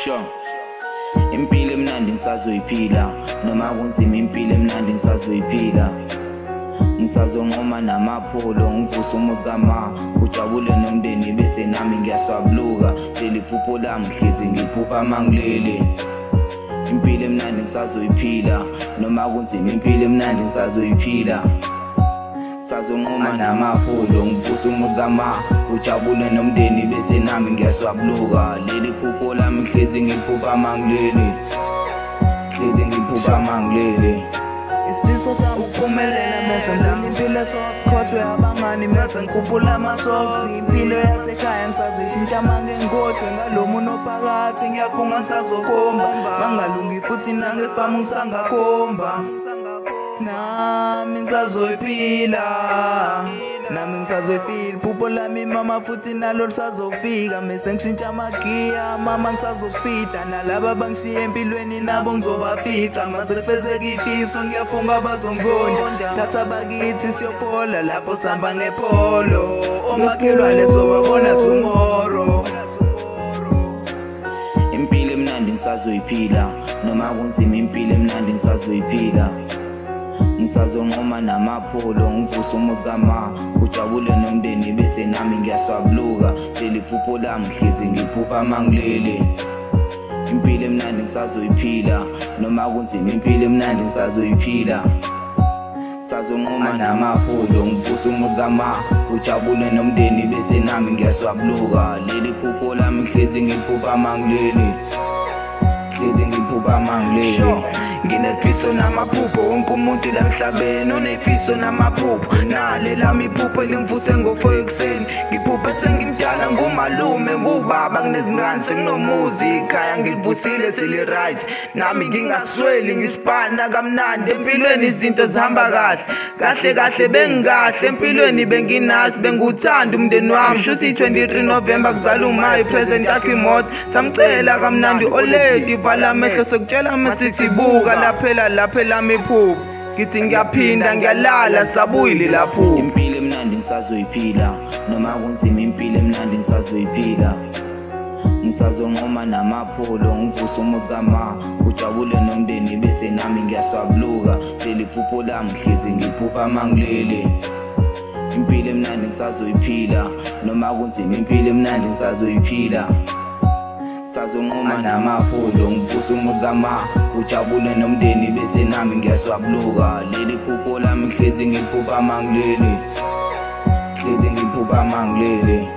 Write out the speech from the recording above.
Sure. Impilo emnandi ngisazoyiphila noma kunzima impilo emnandi ngisazoyiphila. Ngisazonqoma namaphulo ngivuse umuzi kama ujabule nomndeni bese nami ngiyaswabuluka. Leli phupho lami hlezi ngiphupha mangilele. Impilo emnandi ngisazoyiphila noma kunzima impilo emnandi ngisazoyiphila. Sazonqoma namaphulo ngivuse umuzi kama ujabule nomndeni bese nami ngiyaswabuluka. Leli phupho lami hlezi ngiphupha mangilele. Hlezi ngiphupha mangilele. Isifiso sami ukuphumelela mese ngibona impilo soft khohlwe abangani mese ngikhuphula ama-socks. Impilo yasekhaya ngisazishintsha mange ngikhohlwe ngalo muno phakathi ngiyafunga ngisazokhomba mangalungi futhi nangesibhamu ngisangakhomba. Nami ngisazoyiphila, nami ngisazoyifila iphupho lami mama futhi nalo lisazofika. Mese ngishintsha amagiya mama ngisazokufida nalaba bangishiya empilweni nabo ngizobafica. Mase kufezeka ifiso ngiyafunga bazongizonda thatha bakithi siyophola lapho sihamba ngepolo. Omakhelwane sobabona tomorrow. Impilo emnandi ngisazoyiphila noma kunzima impilo emnandi ngisazoyiphila. Ngisazonqoma namaphulo ngivuse umuzi kama ujabule nomndeni bese nami ngiyaswabuluka. Leli phupho lami hlezi ngiphupha mangilele. Impilo emnandi ngisazoyiphila noma kunzima impilo emnandi ngisazoyiphila. Sazonqoma namaphulo ngivuse umuzi kama ujabule nomndeni bese nami ngiyaswabuluka. Leli phupho lami hlezi ngiphupha mangilele. Hlezi ngiphupha mangilele. Nginefiso namaphupho wonke umuntu la emhlabeni unefiso namaphupho. Nale lami iphupho lingivuse ngo-4 ekuseni. Ngiphuphe sengimdala ngumalume ngubaba nginezingane senginomuzi ikhaya ngilivusile seli-right. Nami ngingasweli ngisipana kamnandi empilweni izinto zihamba kahle kahle bengikahle empilweni benginazi benguthanda umndeni wami. Shuthi 23 November kuzala umayi present yakho imoto samcela kamnandi oledi vala amehlo sokutshela masithi buka laphe lami iphupho. Ngithi ngiyaphinda ngiyalala sabuyile lapho. Impilo emnandi ngisazoyiphila noma kunzima impilo emnandi ngisazoyiphila. Ngisazonqoma namaphulo ngivuse umuzi kama ujabule nomndeni bese nami ngiyaswabuluka. Leli phupho lami hlezi ngiphupha mangilele. Impilo emnandi ngisazoyiphila noma kunzima impilo emnandi ngisazoyiphila. Sazonqoma namaphulo ngivuse umuzi kama ujabule nomndeni bese nami ngiyaswabuluka. Leli phupho lami hlezi ngiphupha mangilele. Hlezi ngiphupha mangilele.